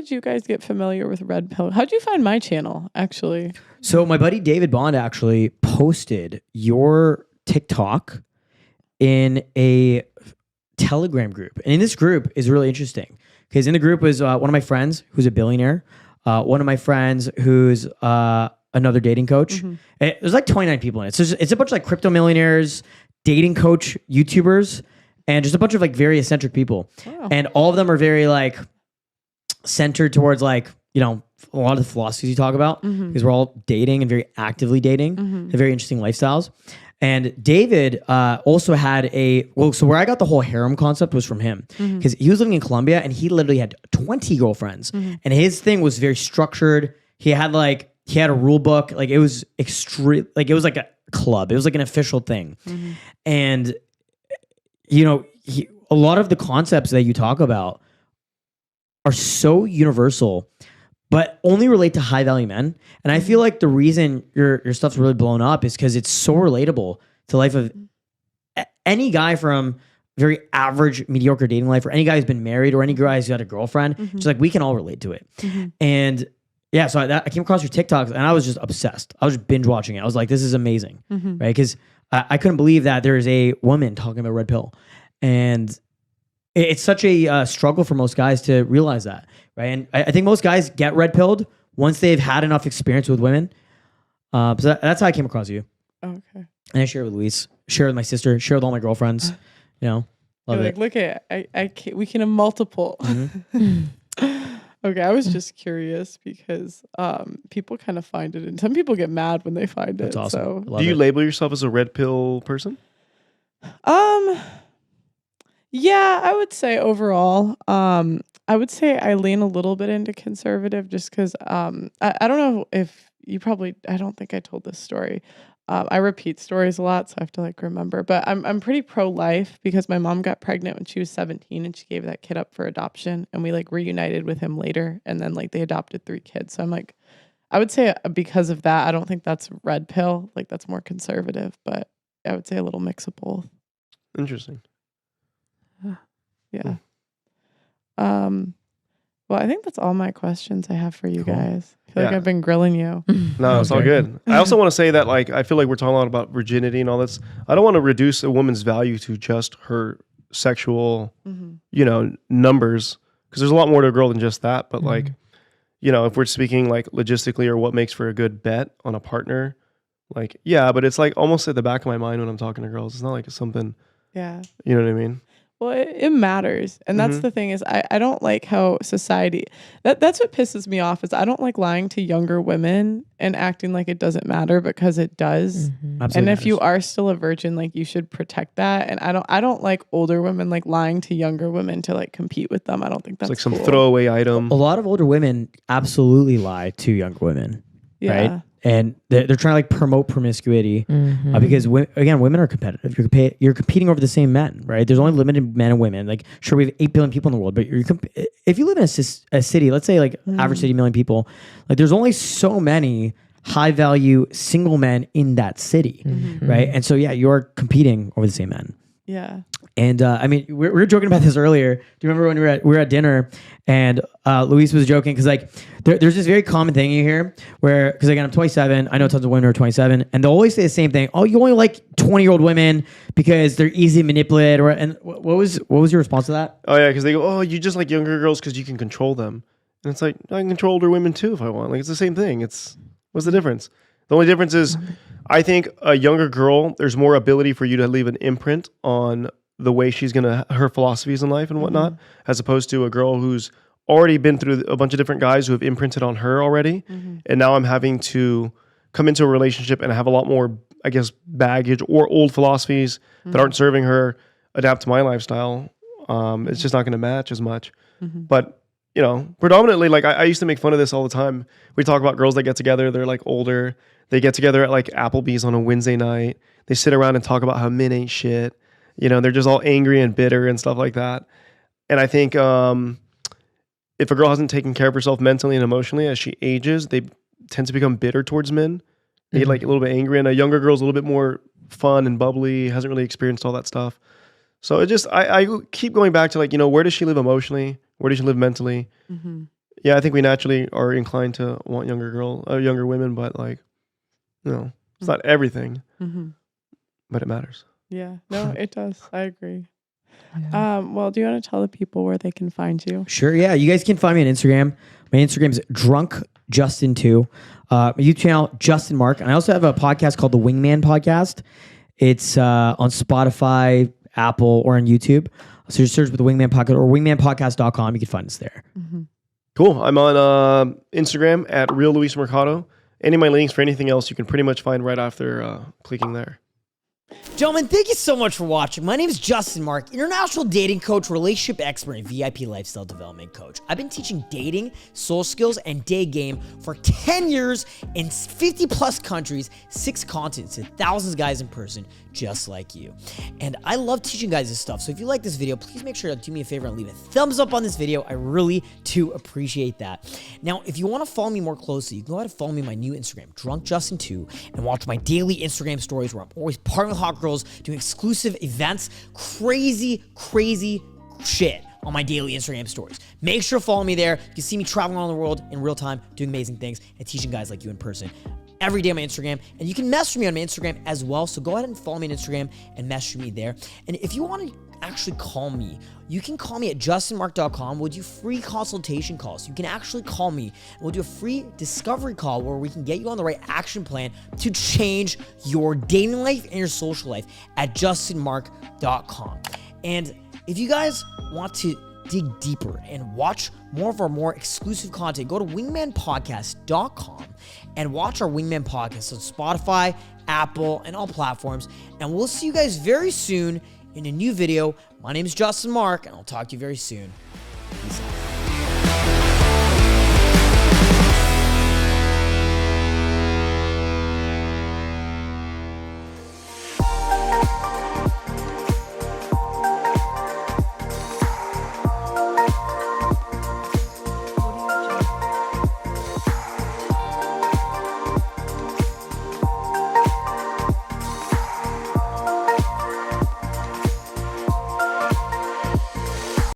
did you guys get familiar with Red Pill? How'd you find my channel, actually? So my buddy David Bond actually posted your TikTok in a Telegram group. And in this group is really interesting because in the group was one of my friends who's a billionaire, one of my friends who's another dating coach. There's like 29 people in it. So it's a bunch of like crypto millionaires, dating coach YouTubers, and just a bunch of like very eccentric people. Wow. And all of them are very like centered towards like, you know, a lot of the philosophies you talk about because we're all dating and very actively dating, have very interesting lifestyles. And David also had so where I got the whole harem concept was from him because he was living in Colombia and he literally had 20 girlfriends and his thing was very structured. He had a rule book, like it was extreme, like it was like a club. It was like an official thing. And you know, a lot of the concepts that you talk about are so universal, but only relate to high value men. And I feel like the reason your stuff's really blown up is because it's so relatable to life of any guy from very average, mediocre dating life, or any guy who's been married, or any guy who's got a girlfriend. Just like we can all relate to it. And yeah, so I came across your TikToks and I was just obsessed. I was just binge watching it. I was like, this is amazing, right? Because I couldn't believe that there is a woman talking about Red Pill, and it's such a struggle for most guys to realize that, right? And I think most guys get red pilled once they've had enough experience with women. So that's how I came across you. Okay. And I share it with Luis, share it with my sister, share it with all my girlfriends. You know, love it. Look at it. We can have multiple. Okay, I was just curious because people kind of find it, and some people get mad when they find That's it. awesome. So, do you label yourself as a red pill person? Yeah, I would say overall, I would say I lean a little bit into conservative just because I don't know if you probably, I don't think I told this story. I repeat stories a lot, so I have to like remember. But I'm pretty pro-life because my mom got pregnant when she was 17 and she gave that kid up for adoption, and we like reunited with him later, and then like they adopted 3 kids. So I'm like, I would say because of that, I don't think that's red pill. Like that's more conservative, but I would say a little mix of both. Interesting. Yeah. Well, I think that's all my questions I have for you guys. I feel like I've been grilling you. No, it's all good. I also want to say that like I feel like we're talking a lot about virginity and all this. I don't want to reduce a woman's value to just her sexual, you know, numbers, because there's a lot more to a girl than just that. But like, you know, if we're speaking like logistically or what makes for a good bet on a partner, like but it's like almost at the back of my mind when I'm talking to girls. It's not like it's something. Yeah. You know what I mean? Well, it matters. And that's the thing is I don't like how society, that's what pisses me off is I don't like lying to younger women and acting like it doesn't matter because it does. And if you are still a virgin, like you should protect that. And I don't like older women like lying to younger women to like compete with them. I don't think that's it's like cool. some throwaway item. A lot of older women absolutely lie to younger women, right? And they're trying to like promote promiscuity because women are competitive. You're competing over the same men, right? There's only limited men and women. Like, sure, we have 8 billion people in the world, but if you live in a city, let's say like average city, 1 million people, like there's only so many high value single men in that city, right? And so you're competing over the same men. Yeah. And I mean, we were joking about this earlier. Do you remember when we were at dinner and Luis was joking because like there's this very common thing you hear where, because again, I'm 27. I know tons of women who are 27, and they'll always say the same thing. Oh, you only like 20-year-old women because they're easy to manipulate. And what was your response to that? Oh yeah, because they go, oh, you just like younger girls because you can control them, and it's like I can control older women too if I want. Like it's the same thing. What's the difference? The only difference is, I think a younger girl, there's more ability for you to leave an imprint on the way she's her philosophies in life and whatnot, as opposed to a girl who's already been through a bunch of different guys who have imprinted on her already. And now I'm having to come into a relationship and have a lot more, I guess, baggage or old philosophies that aren't serving her, adapt to my lifestyle. It's just not going to match as much. But you know, predominantly, like I used to make fun of this all the time. We talk about girls that get together, they're like older. They get together at like Applebee's on a Wednesday night. They sit around and talk about how men ain't shit. You know, they're just all angry and bitter and stuff like that. And I think if a girl hasn't taken care of herself mentally and emotionally as she ages, they tend to become bitter towards men. They get like a little bit angry. And a younger girl's a little bit more fun and bubbly, hasn't really experienced all that stuff. So it just, I keep going back to like, you know, where does she live emotionally? Where does she live mentally? Yeah, I think we naturally are inclined to want younger women, but like, it's not everything, but it matters. Yeah, no, it does. I agree. Yeah. Well, do you want to tell the people where they can find you? Sure. Yeah. You guys can find me on Instagram. My Instagram is drunkjustin2. My YouTube channel, Justin Marc. And I also have a podcast called the Wingman Podcast. It's on Spotify, Apple, or on YouTube. So just search for the Wingman Podcast or wingmanpodcast.com. You can find us there. Cool. I'm on Instagram at Real Luis Mercado. Any of my links for anything else you can pretty much find right after clicking there. Gentlemen, thank you so much for watching. My name is Justin Marc, international dating coach, relationship expert, and VIP lifestyle development coach. I've been teaching dating, soul skills, and Daygame for 10 years in 50 plus countries, 6 continents, to thousands of guys in person just like you. And I love teaching guys this stuff. So if you like this video, please make sure to do me a favor and leave a thumbs up on this video. I really do appreciate that. Now, if you want to follow me more closely, you can go ahead and follow me on my new Instagram, drunkjustin2, and watch my daily Instagram stories where I'm always partnering with hot girls, doing exclusive events, crazy shit on my daily Instagram stories. Make sure to follow me there. You can see me traveling around the world in real time, doing amazing things, and teaching guys like you in person every day on my Instagram. And you can message me on my Instagram as well. So go ahead and follow me on Instagram and message me there. And if you want to actually call me, you can call me at justinmarc.com. We'll do free consultation calls. You can actually call me and we'll do a free discovery call where we can get you on the right action plan to change your dating life and your social life at justinmarc.com. And if you guys want to dig deeper and watch more of our more exclusive content, go to wingmanpodcast.com and watch our Wingman Podcast on Spotify, Apple, and all platforms. And we'll see you guys very soon in a new video. My name is Justin Marc, and I'll talk to you very soon. Peace out.